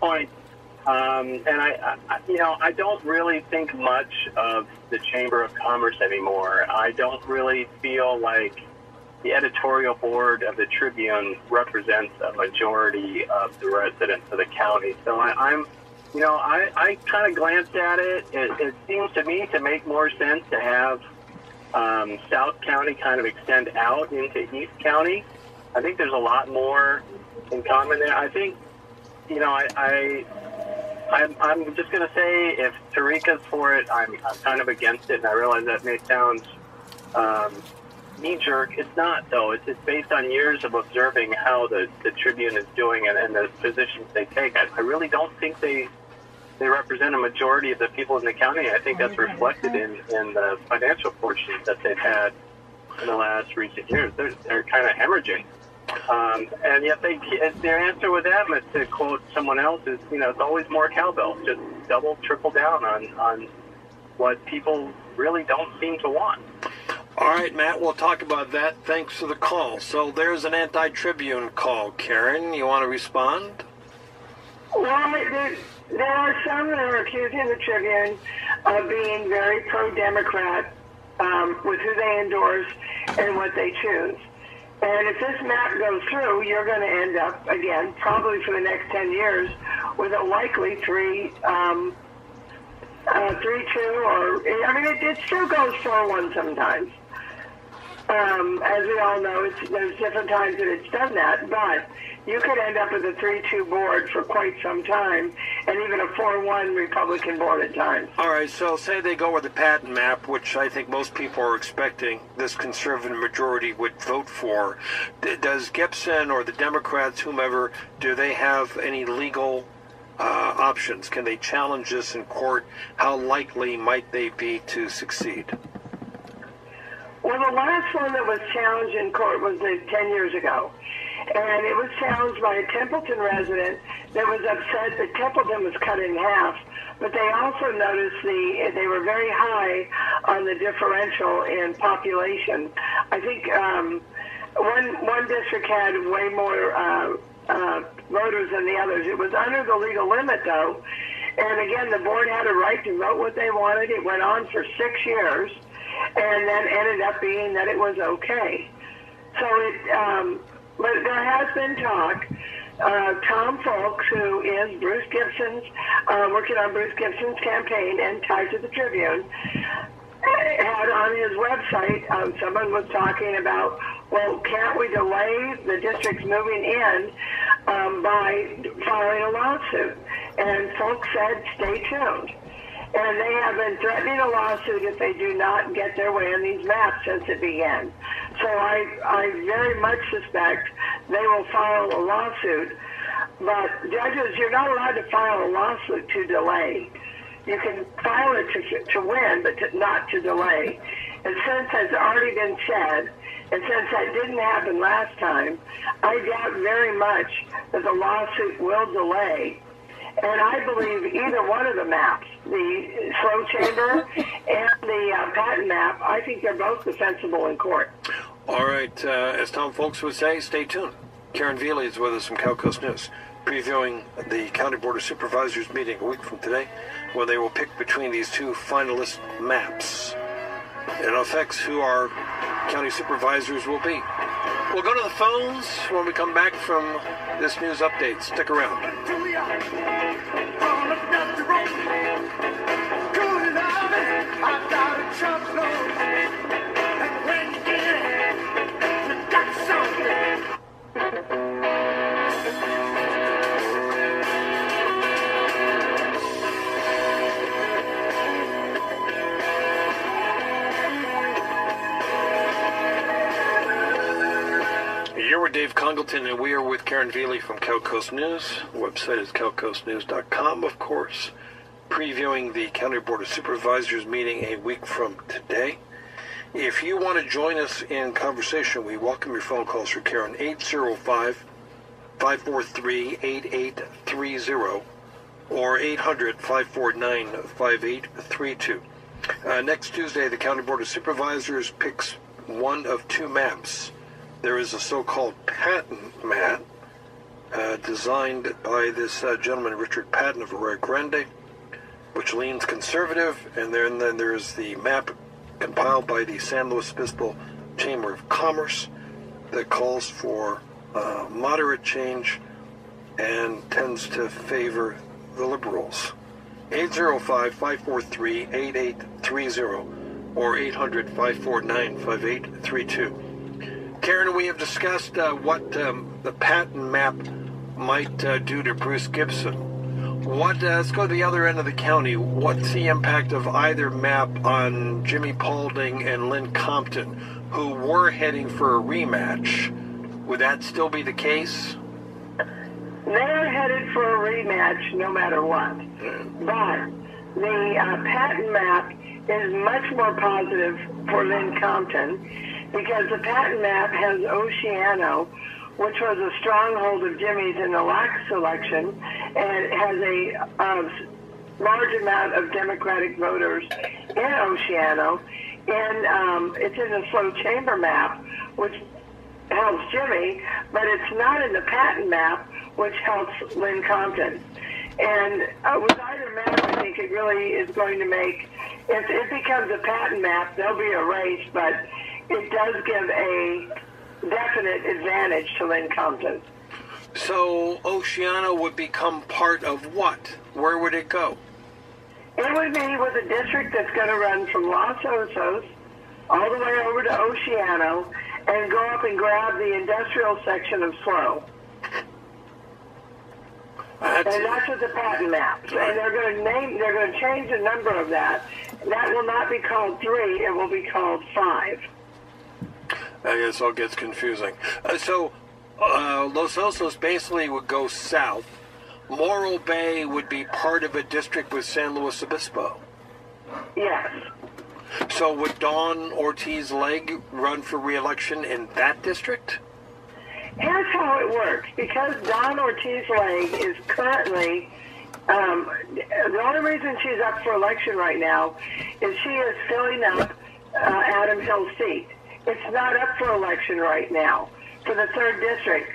point. And I don't really think much of the Chamber of Commerce anymore. I don't really feel like the editorial board of the Tribune represents a majority of the residents of the county. So I kind of glanced at it. It seems to me to make more sense to have South County kind of extend out into East County. I think there's a lot more in common there. I think, I'm just going to say if Tarika's for it, I'm kind of against it, and I realize that may sound knee-jerk. It's not, though. It's based on years of observing how the Tribune is doing and the positions they take. I really don't think they represent a majority of the people in the county. I think that's reflected in the financial fortunes that they've had in the last recent years. They're kind of hemorrhaging. And yet their answer with them, is to quote someone else, is, it's always more cowbell. Just double, triple down on what people really don't seem to want. All right, Matt, we'll talk about that. Thanks for the call. So there's an anti-Tribune call. Karen, you want to respond? Well, there are some that are accusing the Tribune of being very pro-Democrat with who they endorse and what they choose. And if this map goes through, you're going to end up, again, probably for the next 10 years, with a likely 3-2, or, it still goes 4-1 sometimes. As we all know, there's different times that it's done that, but you could end up with a 3-2 board for quite some time, and even a 4-1 Republican board at times. All right, so say they go with the Patton map, which I think most people are expecting this conservative majority would vote for. Does Gibson or the Democrats, whomever, do they have any legal options? Can they challenge this in court? How likely might they be to succeed? Well, the last one that was challenged in court was 10 years ago. And it was challenged by a Templeton resident that was upset that Templeton was cut in half. But they also noticed they were very high on the differential in population. I think one district had way more voters than the others. It was under the legal limit, though. And again, the board had a right to vote what they wanted. It went on for 6 years, and then ended up being that it was okay. So but there has been talk. Tom Folks, who is Bruce Gibson's, working on Bruce Gibson's campaign and tied to the Tribune, had on his website, someone was talking about, well, can't we delay the districts moving in by filing a lawsuit? And Folks said, stay tuned. And they have been threatening a lawsuit if they do not get their way on these maps since it began. So I very much suspect they will file a lawsuit. But judges, you're not allowed to file a lawsuit to delay. You can file it to win, but not to delay. And since has already been said, and since that didn't happen last time, I doubt very much that the lawsuit will delay. And I believe either one of the maps, the SLO chamber and the Patton map, I think they're both defensible in court. All right. As Tom Folks would say, stay tuned. Karen Veely is with us from Cal Coast News, previewing the County Board of Supervisors meeting a week from today, when they will pick between these two finalist maps. It affects who our county supervisors will be. We'll go to the phones when we come back from this news update. Stick around. You're with Dave Congleton, and we are with Karen Veely from Cal Coast News. The website is calcoastnews.com, of course. Previewing the County Board of Supervisors meeting a week from today. If you want to join us in conversation, we welcome your phone calls for Karen, 805-543-8830 or 800-549-5832. Next Tuesday, the County Board of Supervisors picks one of two maps. There is a so-called Patton map, designed by this gentleman, Richard Patton of Arroyo Grande, which leans conservative, and then there's the map compiled by the San Luis Obispo Chamber of Commerce that calls for moderate change and tends to favor the liberals. 805-543-8830 or 800-549-5832. Karen, we have discussed what the Patton map might do to Bruce Gibson. Let's go to the other end of the county. What's the impact of either map on Jimmy Paulding and Lynn Compton, who were heading for a rematch? Would that still be the case? They're headed for a rematch no matter what. But the Patton map is much more positive for Lynn Compton because the Patton map has Oceano, which was a stronghold of Jimmy's in the last election, and has a large amount of Democratic voters in Oceano. And it's in the SLO chamber map, which helps Jimmy, but it's not in the Patton map, which helps Lynn Compton. And with either map, I think it really is going to make, if it becomes a Patton map, there'll be a race, but it does give a definite advantage to Lynn Compton. So Oceano would become part of what? Where would it go? It would be with a district that's going to run from Los Osos all the way over to Oceano and go up and grab the industrial section of SLO. And that's what the Patton maps. And they're going to change the number of that. That will not be called 3, it will be called 5. I guess it all gets confusing. So Los Osos basically would go south. Morro Bay would be part of a district with San Luis Obispo. Yes. So would Dawn Ortiz-Legg run for re-election in that district? Here's how it works. Because Dawn Ortiz-Legg is currently, the only reason she's up for election right now is she is filling up Adam Hill's seat. It's not up for election right now for the 3rd district.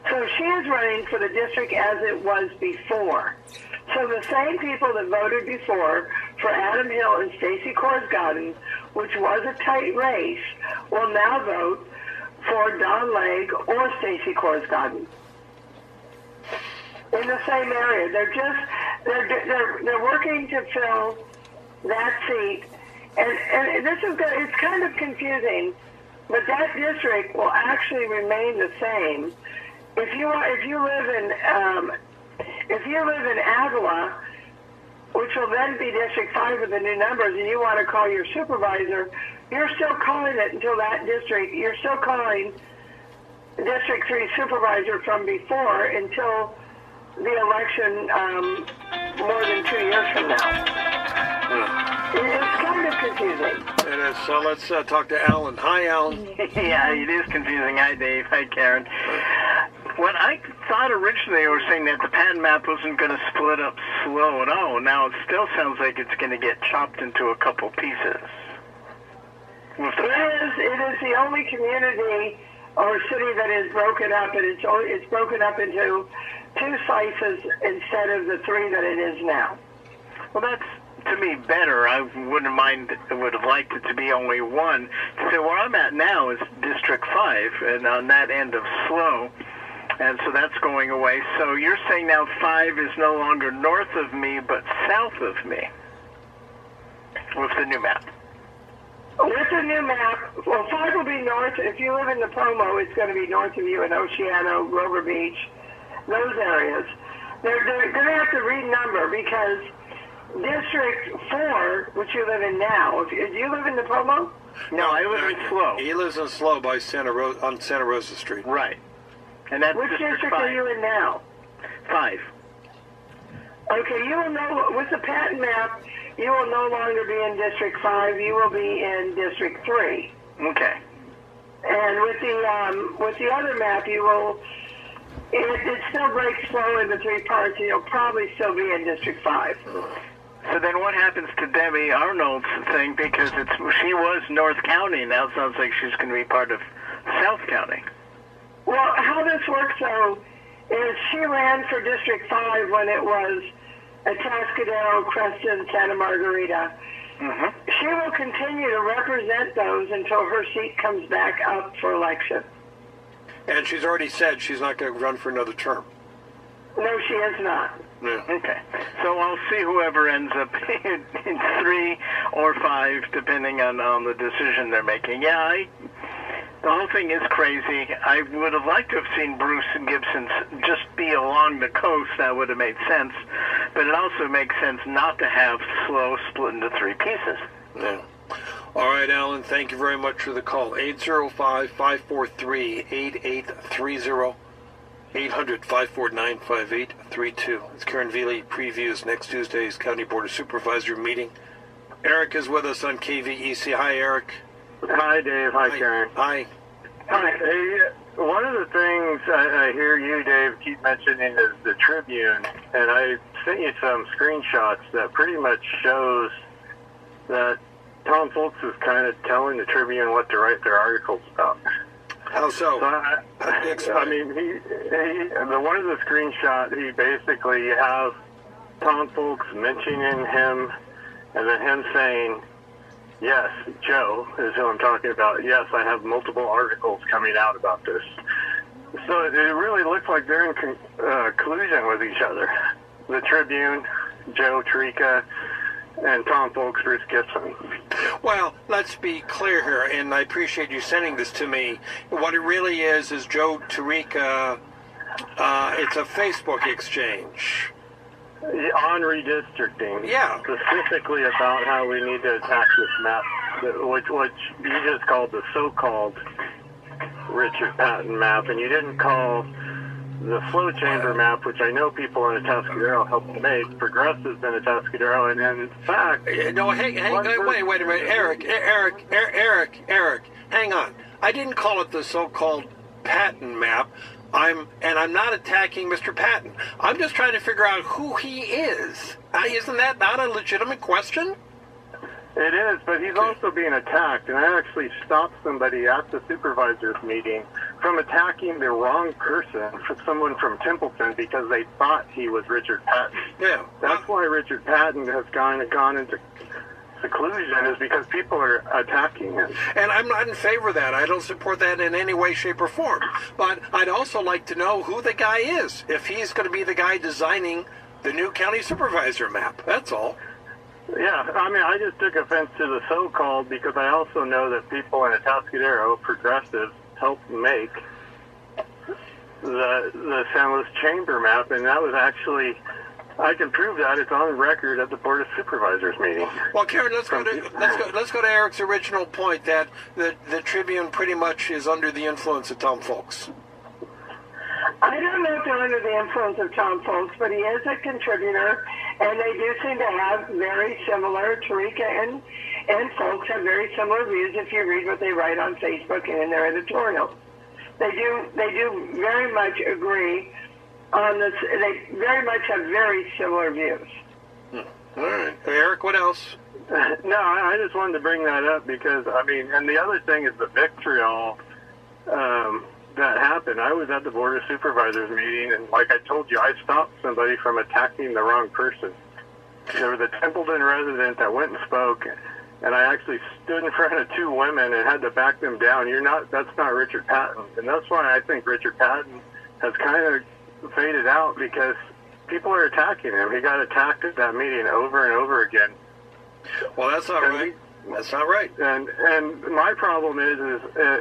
So she is running for the district as it was before. So the same people that voted before for Adam Hill and Stacey Korsgaden, which was a tight race, will now vote for Dawn Legg or Stacey Korsgaden in the same area. They're working to fill that seat, and this is good. It's kind of confusing, but that district will actually remain the same. If you live in Avila, which will then be District 5 with the new numbers, and you want to call your supervisor, you're still calling it until that district. You're still calling District 3 supervisor from before until the election more than 2 years from now. It's kind of confusing. It is. So let's talk to Alan. Hi, Alan. Yeah, it is confusing. Hi, Dave. Hi, Karen. When I thought originally they were saying that the Patton map wasn't going to split up SLO at all, now it still sounds like it's going to get chopped into a couple pieces. It is the only community or city that is broken up, and it's broken up into 2 slices instead of the 3 that it is now. Well, that's, to me, better. I wouldn't mind, would have liked it to be only 1. So where I'm at now is District 5, and on that end of SLO, and so that's going away. So you're saying now 5 is no longer north of me, but south of me with the new map. With the new map, well, 5 will be north. If you live in the Pomo, it's going to be north of you in Oceano, Grover Beach, those areas. They're going to have to renumber because District 4, which you live in now, do you live in the Pomo? No, I live in SLO. He lives in SLO by on Santa Rosa Street. Right. And that's Which district 5. are you in now? 5. Okay, you will know, with the Patton map, you will no longer be in District 5, you will be in District 3. Okay. And with the other map, you will, it still breaks SLO into 3 parts, and you'll probably still be in District 5. So then what happens to Debbie Arnold's thing, because she was North County, now it sounds like she's going to be part of South County. Well, how this works, though, is she ran for District 5 when it was Atascadero, Creston, Santa Margarita. She will continue to represent those until her seat comes back up for election. And she's already said she's not going to run for another term. No, she is not. Yeah. Okay. So I'll see whoever ends up in 3 or 5, depending on the decision they're making. Yeah, the whole thing is crazy. I would have liked to have seen Bruce and Gibson just be along the coast. That would have made sense. But it also makes sense not to have SLO split into 3 pieces. Yeah. All right, Alan, thank you very much for the call. 805-543-8830. 800-549-5832. It's Karen Veely previews next Tuesday's County Board of Supervisor meeting. Eric is with us on KVEC. Hi, Eric. Hi, Dave. Hi, Karen. Hi. Hi. Hey, one of the things I hear you, Dave, keep mentioning is the Tribune, and I sent you some screenshots that pretty much shows that Tom Folks is kind of telling the Tribune what to write their articles about. How so? I mean, the one of the screenshot, he basically have Tom Folks mentioning him, and then him saying, yes, Joe is who I'm talking about. Yes, I have multiple articles coming out about this. So it really looks like they're in collusion with each other. The Tribune, Joe Tarica, and Tom Folks, Bruce Gibson. Well, let's be clear here, and I appreciate you sending this to me. What it really is Joe Tarica, it's a Facebook exchange. On redistricting. Yeah. Specifically about how we need to attack this map, which you just called the so-called Richard Patton map, and you didn't call the flow chamber map, which I know people in Atascadero helped make, progressives in Atascadero, and in fact... No, wait a minute. Eric, hang on. I didn't call it the so-called Patton map. I'm not attacking Mr. Patton. I'm just trying to figure out who he is. Isn't that not a legitimate question? It is, but he's also being attacked, and I actually stopped somebody at the supervisors meeting from attacking the wrong person, for someone from Templeton, because they thought he was Richard Patton. Yeah. That's why Richard Patton has gone into seclusion, is because people are attacking him. And I'm not in favor of that. I don't support that in any way, shape, or form. But I'd also like to know who the guy is, if he's going to be the guy designing the new county supervisor map. That's all. Yeah, I mean, I just took offense to the so-called because I also know that people in Atascadero, progressives, helped make the San Luis Chamber map, and that was actually, I can prove that. It's on record at the Board of Supervisors meeting. Well, Karen, let's go to Eric's original point that the Tribune pretty much is under the influence of Tom Folks. I don't know if they're under the influence of Tom Folks, but he is a contributor, and they do seem to have very similar, Tarica and Folks have very similar views if you read what they write on Facebook and in their editorials. They do very much agree on this. They very much have very similar views. All right. Eric, what else? No, I just wanted to bring that up because, I mean, and the other thing is the vitriol that happened. I was at the Board of Supervisors meeting, and like I told you, I stopped somebody from attacking the wrong person. There was a Templeton resident that went and spoke, and I actually stood in front of 2 women and had to back them down. That's not Richard Patton. And that's why I think Richard Patton has kind of faded out, because people are attacking him. He got attacked at that meeting over and over again. Well, that's not right. That's not right. And my problem is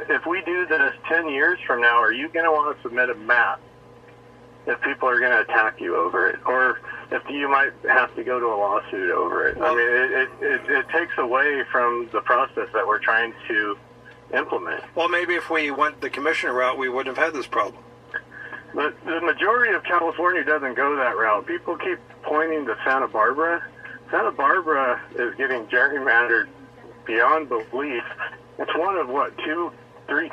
if we do this 10 years from now, are you going to want to submit a map if people are going to attack you over it? Or if you might have to go to a lawsuit over it? I mean, it takes away from the process that we're trying to implement. Well, maybe if we went the commissioner route, we wouldn't have had this problem. But the majority of California doesn't go that route. People keep pointing to Santa Barbara. Santa Barbara is getting gerrymandered beyond belief. It's one of, 2-3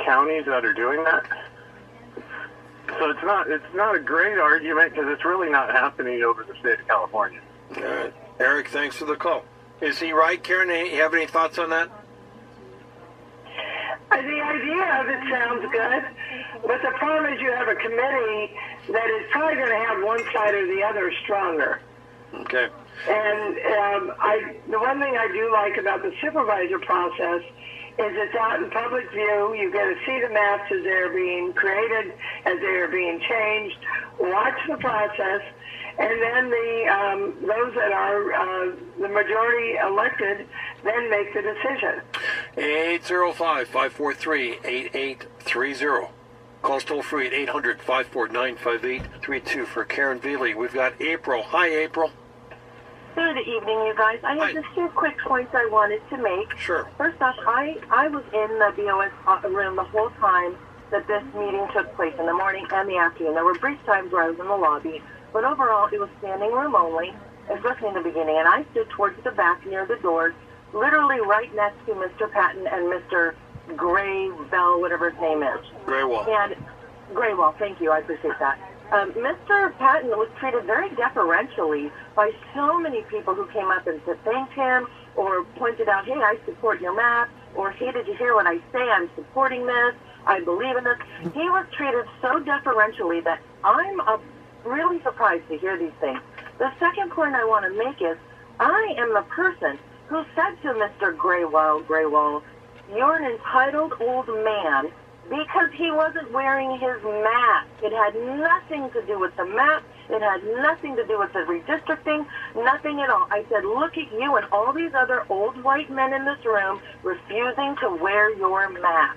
counties that are doing that. So it's not a great argument, because it's really not happening over the state of California. All right. Eric, thanks for the call. Is he right, Karen? You have any thoughts on that? The idea of it sounds good, but the problem is you have a committee that it's probably going to have one side or the other stronger. Okay. And the one thing I do like about the supervisor process is it's out in public view. You get to see the maps as they're being created, as they're being changed, watch the process, and then those that are the majority elected then make the decision. 805-543-8830. Call toll free at 800-549-5832 for Karen Veely. We've got April. Hi, April. Good evening, you guys. I have just 2 quick points I wanted to make. Sure. First off, I was in the BOS room the whole time that this meeting took place, in the morning and the afternoon. There were brief times where I was in the lobby, but overall it was standing room only, especially in the beginning, and I stood towards the back near the doors, literally right next to Mr. Patton and Mr. Graybell, whatever his name is. Graywall. And Graywall, thank you, I appreciate that. Mr. Patton was treated very deferentially by so many people who came up and thanked him or pointed out, hey, I support your map, or hey, did you hear what I say? I'm supporting this. I believe in this. He was treated so deferentially that I'm really surprised to hear these things. The second point I want to make is I am the person who said to Mr. Graywall, you're an entitled old man, because he wasn't wearing his mask. It had nothing to do with the map. It had nothing to do with the redistricting, nothing at all. I said, look at you and all these other old white men in this room refusing to wear your mask.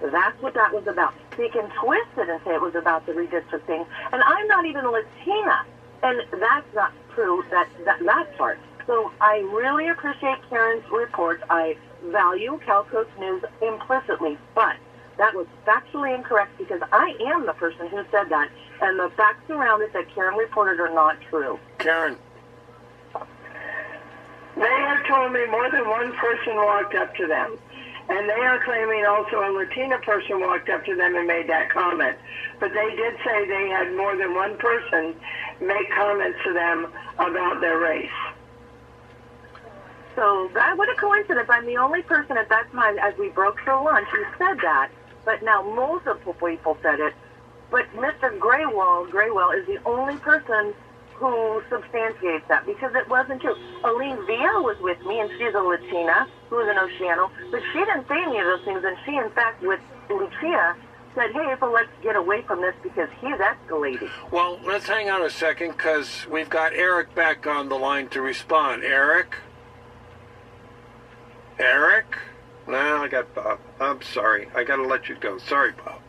That's what that was about. So you can twist it and say it was about the redistricting. And I'm not even Latina. And that's not true, that part. So I really appreciate Karen's report. I value Cal Coast News implicitly, but that was factually incorrect because I am the person who said that, and the facts around it that Karen reported are not true. Karen. They have told me more than one person walked up to them, and they are claiming also a Latina person walked up to them and made that comment. But they did say they had more than one person make comments to them about their race. So that, what a coincidence. I'm the only person at that time, as we broke for lunch, who said that. But now multiple people said it. But Mr. Graywell is the only person who substantiates that, because it wasn't true. Aline Villa was with me, and she's a Latina who is an Oceano, but she didn't say any of those things. And she, in fact, with Lucia, said, hey, let's get away from this because he's escalating. Well, let's hang on a second, because we've got Eric back on the line to respond. Eric? Eric? No, I got Bob. I'm sorry. I got to let you go. Sorry, Bob.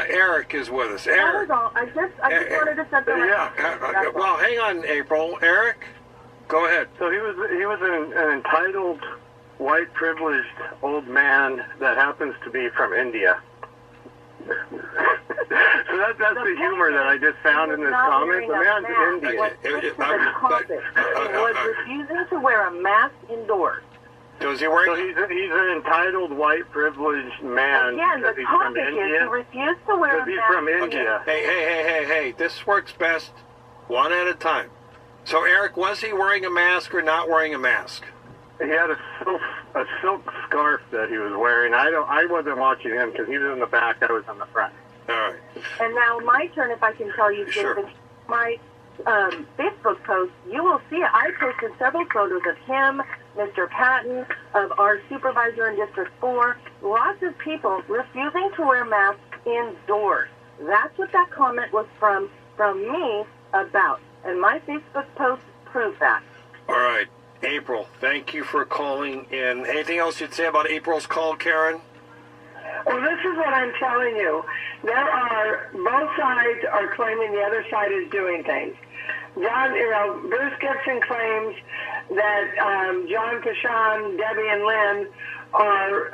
Eric is with us. Eric. That was all. I just wanted to set the record. Well, hang on, April. Eric, go ahead. So he was an entitled, white, privileged old man that happens to be from India. So that's the humor that I just found in this comment. The man's Indian. Was refusing to wear a mask indoors. So is he wearing? So he's an entitled, white, privileged man. Again, the topic is he refused to wear a mask. He's from India. Okay. Hey. This works best one at a time. So, Eric, was he wearing a mask or not wearing a mask? He had a silk scarf that he was wearing. I wasn't watching him because he was in the back. I was in the front. All right. And now my turn, if I can tell you, sure. My Facebook post, you will see it. I posted several photos of him, Mr. Patton, of our supervisor in District 4, lots of people refusing to wear masks indoors. That's what that comment was from me about. And my Facebook post proved that. All right. April, thank you for calling in. Anything else you'd say about April's call, Karen? Well, this is what I'm telling you. Both sides are claiming the other side is doing things. Bruce Gibson claims that John Pashan, Debbie, and Lynn are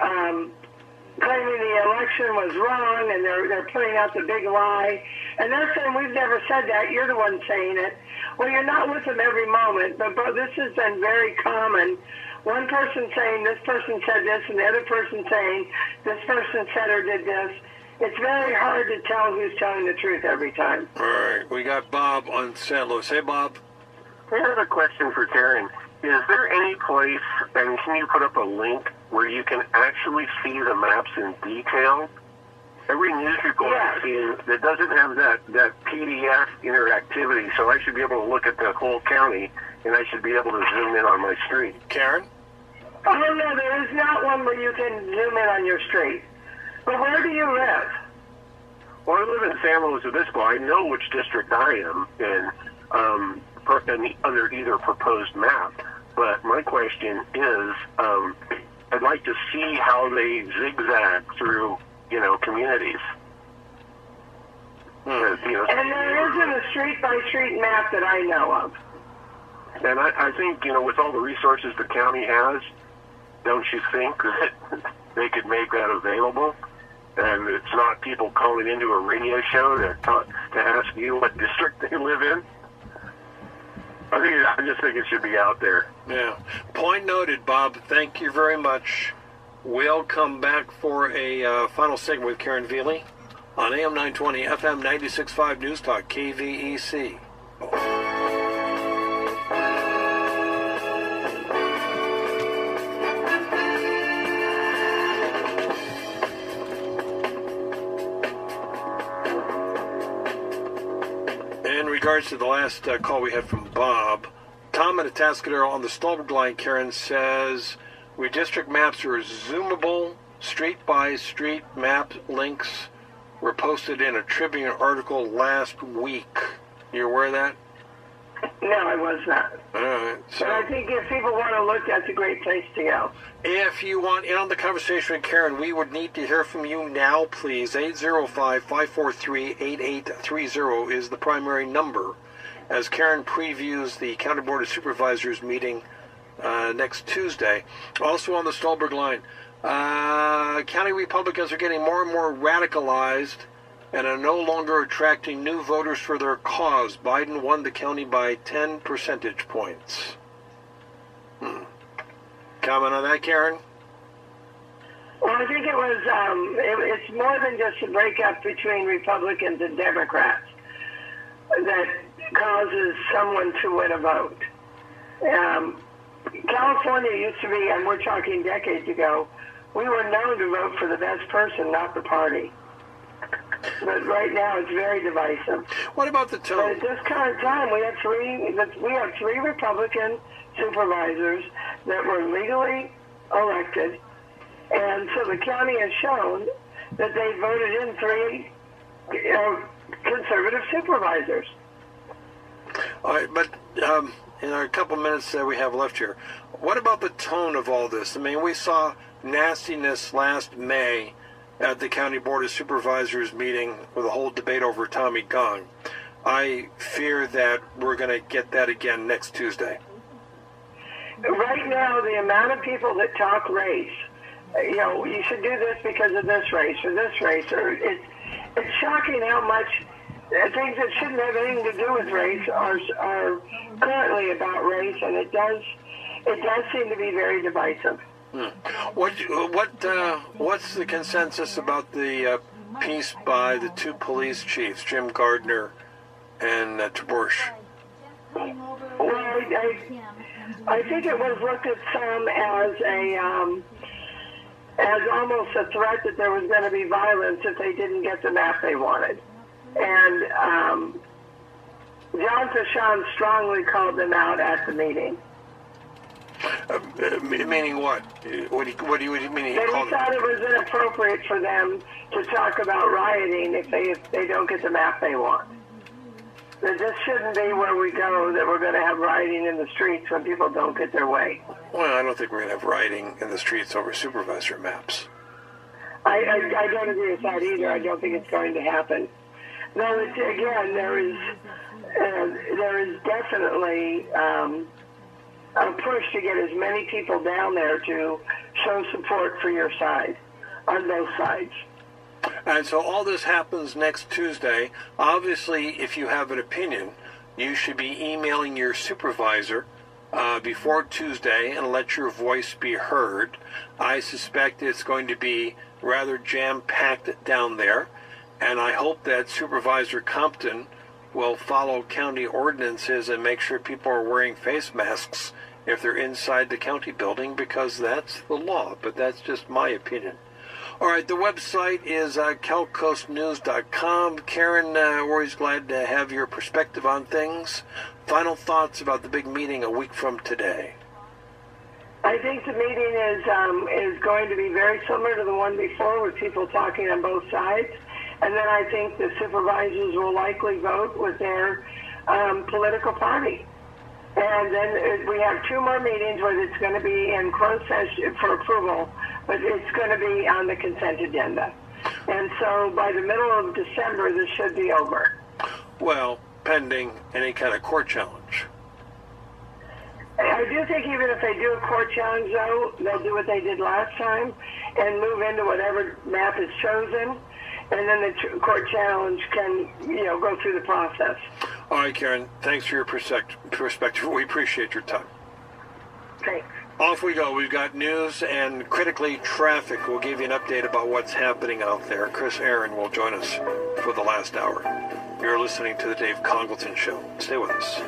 claiming the election was wrong, and they're putting out the big lie. And they're saying, we've never said that. You're the one saying it. Well, you're not with them every moment, but this has been very common. One person saying this person said this, and the other person saying this person said or did this. It's very hard to tell who's telling the truth every time. All right. We got Bob on St. Louis. Hey, Bob. I have a question for Karen. Is there any place, and can you put up a link, where you can actually see the maps in detail? every news report I've seen that doesn't have that PDF interactivity, so I should be able to look at the whole county, and I should be able to zoom in on my street. Karen? Oh, no, there is not one where you can zoom in on your street. But where do you live? Well, I live in San Luis Obispo. I know which district I am in under either proposed map. But my question is, I'd like to see how they zigzag through, communities. And there isn't a street-by-street map that I know of. And I think, with all the resources the county has, don't you think that they could make that available? And it's not people calling into a radio show to ask you what district they live in. I just think it should be out there. Yeah. Point noted, Bob. Thank you very much. We'll come back for a final segment with Karen Veely on AM 920, FM 96.5 News Talk, KVEC. In regards to the last call we had from Bob, Tom at Atascadero on the Stolberg line, Karen says, redistrict maps are zoomable, street-by-street map links were posted in a Tribune article last week. You aware of that? No, I was not. All right. So, but I think if people want to look, that's a great place to go. if you want in on the conversation with Karen, we would need to hear from you now, please. 805-543-8830 is the primary number as Karen previews the County Board of Supervisors meeting next Tuesday. Also on the Stolberg line, county Republicans are getting more and more radicalized and are no longer attracting new voters for their cause. Biden won the county by 10 percentage points. Comment on that, Karen? Well, I think it was, it's more than just a breakup between Republicans and Democrats that causes someone to win a vote. California used to be, and we're talking decades ago, we were known to vote for the best person, not the party. But right now, it's very divisive. What about the tone? But at this current time, we have three Republican supervisors that were legally elected, and so the county has shown that they voted in three conservative supervisors. All right, but in our couple minutes that we have left here, what about the tone of all this? I mean, we saw nastiness last May at the County Board of Supervisors meeting with a whole debate over Tommy Gung. I fear that we're going to get that again next Tuesday. Right now, the amount of people that talk race, you should do this because of this race or this race, or it's shocking how much things that shouldn't have anything to do with race are currently about race, and it does seem to be very divisive. What's the consensus about the piece by the two police chiefs, Jim Gardner and Tabush? Well, I think it was looked at some as almost a threat that there was going to be violence if they didn't get the map they wanted. And John Fashon strongly called them out at the meeting. Meaning what? What do you mean? That he thought it was inappropriate for them to talk about rioting if they don't get the map they want. That this shouldn't be where we go, that we're going to have rioting in the streets when people don't get their way. Well, I don't think we're going to have rioting in the streets over supervisor maps. I don't agree with that either. I don't think it's going to happen. No, again, there is definitely a push to get as many people down there to show support for your side, on both sides. And so all this happens next Tuesday. Obviously, if you have an opinion, you should be emailing your supervisor before Tuesday and let your voice be heard. I suspect it's going to be rather jam-packed down there, and I hope that Supervisor Compton will follow county ordinances and make sure people are wearing face masks if they're inside the county building, because that's the law, but that's just my opinion. All right, the website is calcoastnews.com. Karen, we're always glad to have your perspective on things. Final thoughts about the big meeting a week from today. I think the meeting is going to be very similar to the one before, with people talking on both sides. And then I think the supervisors will likely vote with their political party. And then we have 2 more meetings where it's going to be in closed session for approval, but it's going to be on the consent agenda. And so by the middle of December, this should be over. Well, pending any kind of court challenge. I do think even if they do a court challenge, though, they'll do what they did last time and move into whatever map is chosen, and then the court challenge can, go through the process. All right, Karen, thanks for your perspective. We appreciate your time. Thanks. Off we go. We've got news and critically traffic. We'll give you an update about what's happening out there. Chris Aaron will join us for the last hour. You're listening to the Dave Congleton Show. Stay with us.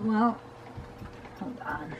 Well, hold on.